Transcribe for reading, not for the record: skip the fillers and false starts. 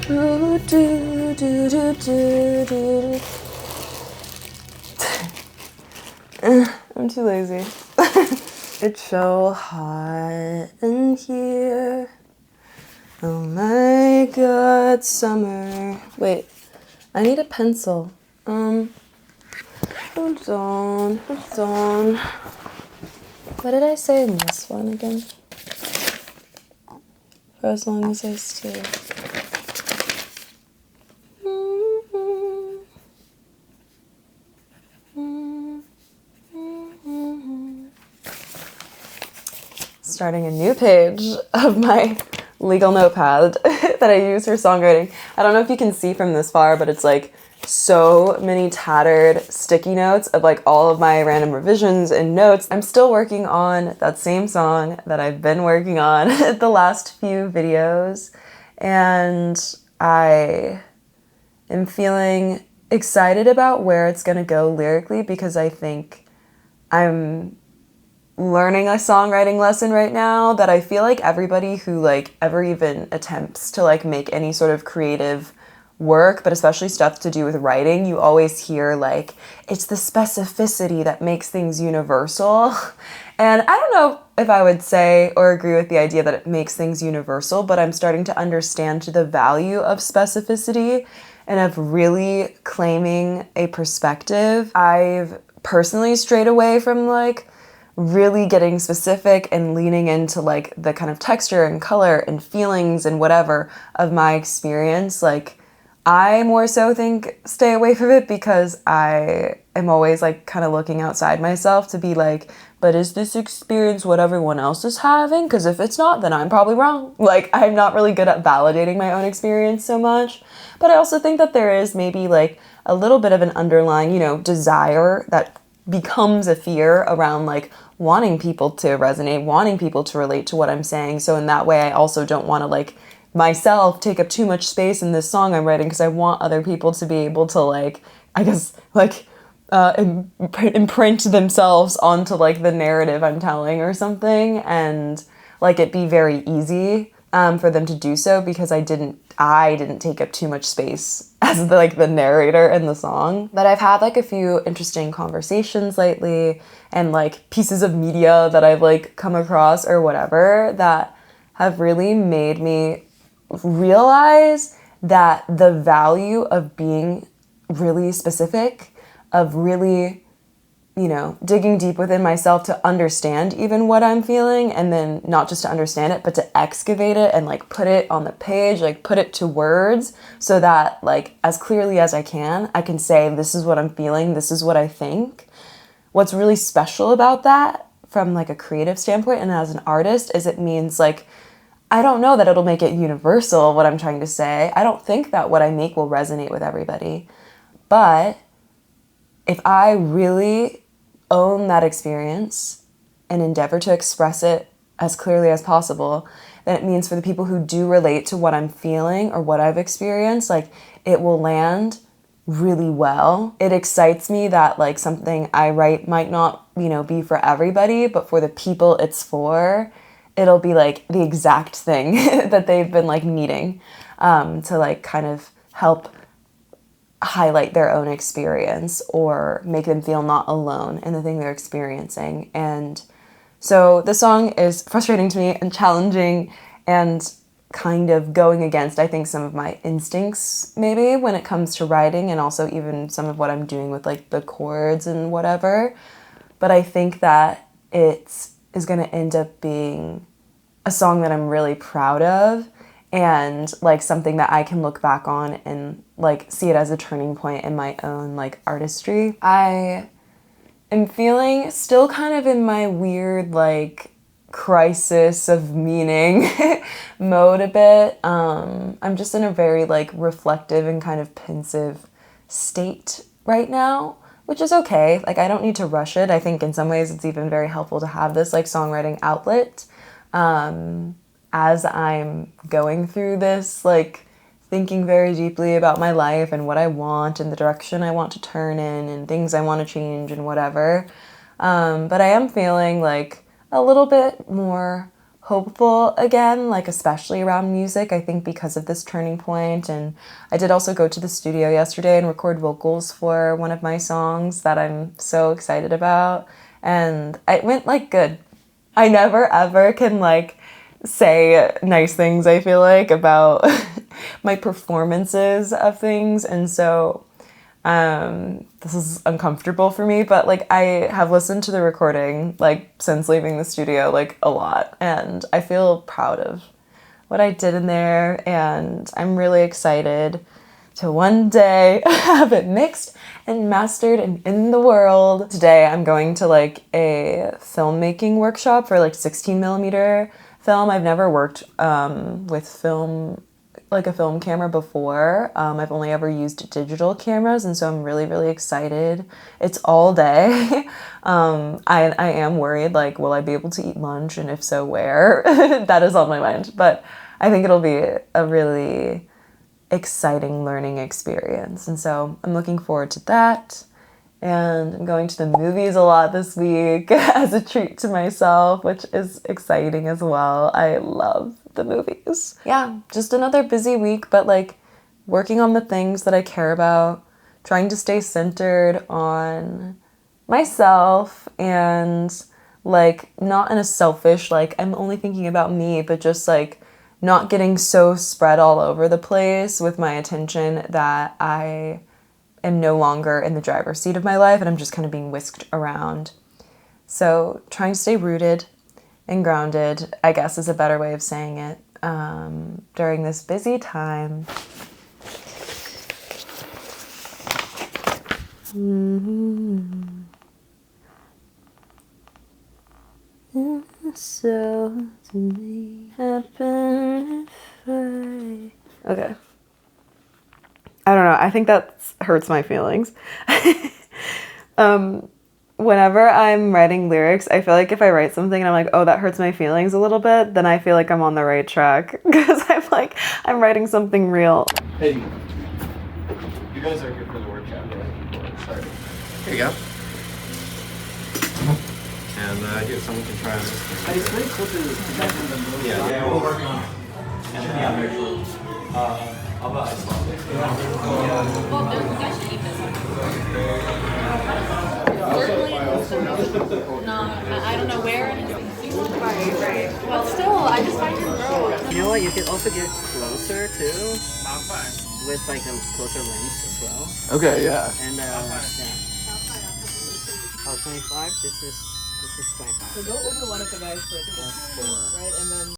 Do, do, do, do, do, do. I'm too lazy. It's so hot in here. Oh my god, summer. Wait, I need a pencil. Hold on. What did I say in this one again? For as long as I stay. Starting a new page of my legal notepad that I use for songwriting. I don't know if you can see from this far, but it's like so many tattered sticky notes of like all of my random revisions and notes. I'm still working on that same song that I've been working on the last few videos, and I am feeling excited about where it's gonna go lyrically because I think I'm learning a songwriting lesson right now that I feel like everybody who like ever even attempts to like make any sort of creative work, but especially stuff to do with writing, you always hear like, it's the specificity that makes things universal. And I don't know if I would say or agree with the idea that it makes things universal, but I'm starting to understand the value of specificity and of really claiming a perspective. I've personally strayed away from like really getting specific and leaning into like the kind of texture and color and feelings and whatever of my experience. Like I more so think stay away from it because I am always like kind of looking outside myself to be like, but is this experience what everyone else is having? Because if it's not, then I'm probably wrong. Like I'm not really good at validating my own experience so much. But I also think that there is maybe like a little bit of an underlying, desire that becomes a fear around like wanting people to resonate, wanting people to relate to what I'm saying. So in that way, I also don't want to like myself take up too much space in this song I'm writing because I want other people to be able to like, I guess, like imprint themselves onto like the narrative I'm telling or something, and like it be very easy for them to do so because I didn't take up too much space as the narrator in the song. But I've had like a few interesting conversations lately and like pieces of media that I've like come across or whatever that have really made me realize that the value of being really specific, of really digging deep within myself to understand even what I'm feeling, and then not just to understand it, but to excavate it and like put it on the page, like put it to words so that like as clearly as I can say, this is what I'm feeling, this is what I think. What's really special about that from like a creative standpoint and as an artist is it means like, I don't know that it'll make it universal, what I'm trying to say. I don't think that what I make will resonate with everybody. But if I really own that experience and endeavor to express it as clearly as possible, then it means for the people who do relate to what I'm feeling or what I've experienced, like it will land really well. It excites me that like something I write might not, be for everybody, but for the people it's for, it'll be like the exact thing that they've been like needing to like kind of help highlight their own experience or make them feel not alone in the thing they're experiencing. And so the song is frustrating to me and challenging and kind of going against, I think, some of my instincts maybe when it comes to writing and also even some of what I'm doing with like the chords and whatever. But I think that it is going to end up being a song that I'm really proud of and like something that I can look back on and like see it as a turning point in my own like artistry. I am feeling still kind of in my weird like crisis of meaning mode a bit. I'm just in a very like reflective and kind of pensive state right now, which is okay. Like I don't need to rush it. I think in some ways it's even very helpful to have this like songwriting outlet as I'm going through this, like thinking very deeply about my life and what I want and the direction I want to turn in and things I want to change and whatever. But I am feeling like a little bit more hopeful again, like especially around music, I think because of this turning point. And I did also go to the studio yesterday and record vocals for one of my songs that I'm so excited about. And it went like good. I never ever can like say nice things, I feel like, about my performances of things. And so this is uncomfortable for me, but like I have listened to the recording like since leaving the studio like a lot, and I feel proud of what I did in there, and I'm really excited to one day have it mixed and mastered and in the world. Today I'm going to like a filmmaking workshop for like 16mm film. I've never worked with film, like a film camera before. I've only ever used digital cameras, and so I'm really, really excited. It's all day. I am worried, like, will I be able to eat lunch, and if so, where? That is on my mind. But I think it'll be a really exciting learning experience, and so I'm looking forward to that. And I'm going to the movies a lot this week as a treat to myself, which is exciting as well. I love the movies. Yeah, just another busy week, but like working on the things that I care about, trying to stay centered on myself and like not in a selfish, like I'm only thinking about me, but just like not getting so spread all over the place with my attention that I am no longer in the driver's seat of my life and I'm just kind of being whisked around. So trying to stay rooted and grounded, I guess, is a better way of saying it during this busy time. So to me happen if okay. I don't know. I think that hurts my feelings. Whenever I'm writing lyrics, I feel like if I write something and I'm like, oh, that hurts my feelings a little bit, then I feel like I'm on the right track because I'm writing something real. Hey, you guys are here for the workout, right? Sorry. Here you go. And here, someone can try on this. It's very cool to Yeah, we'll work on it. And I'll buy ice latte. Well, you guys should eat this. Certainly, no, I don't know where it is. Right. But still, I just find your girl. You know what? You can also get closer too. With like a closer lens as well. Okay, yeah. And yeah. Oh, 25. This is 25. So go over one of the guys first. That's 4, right? And then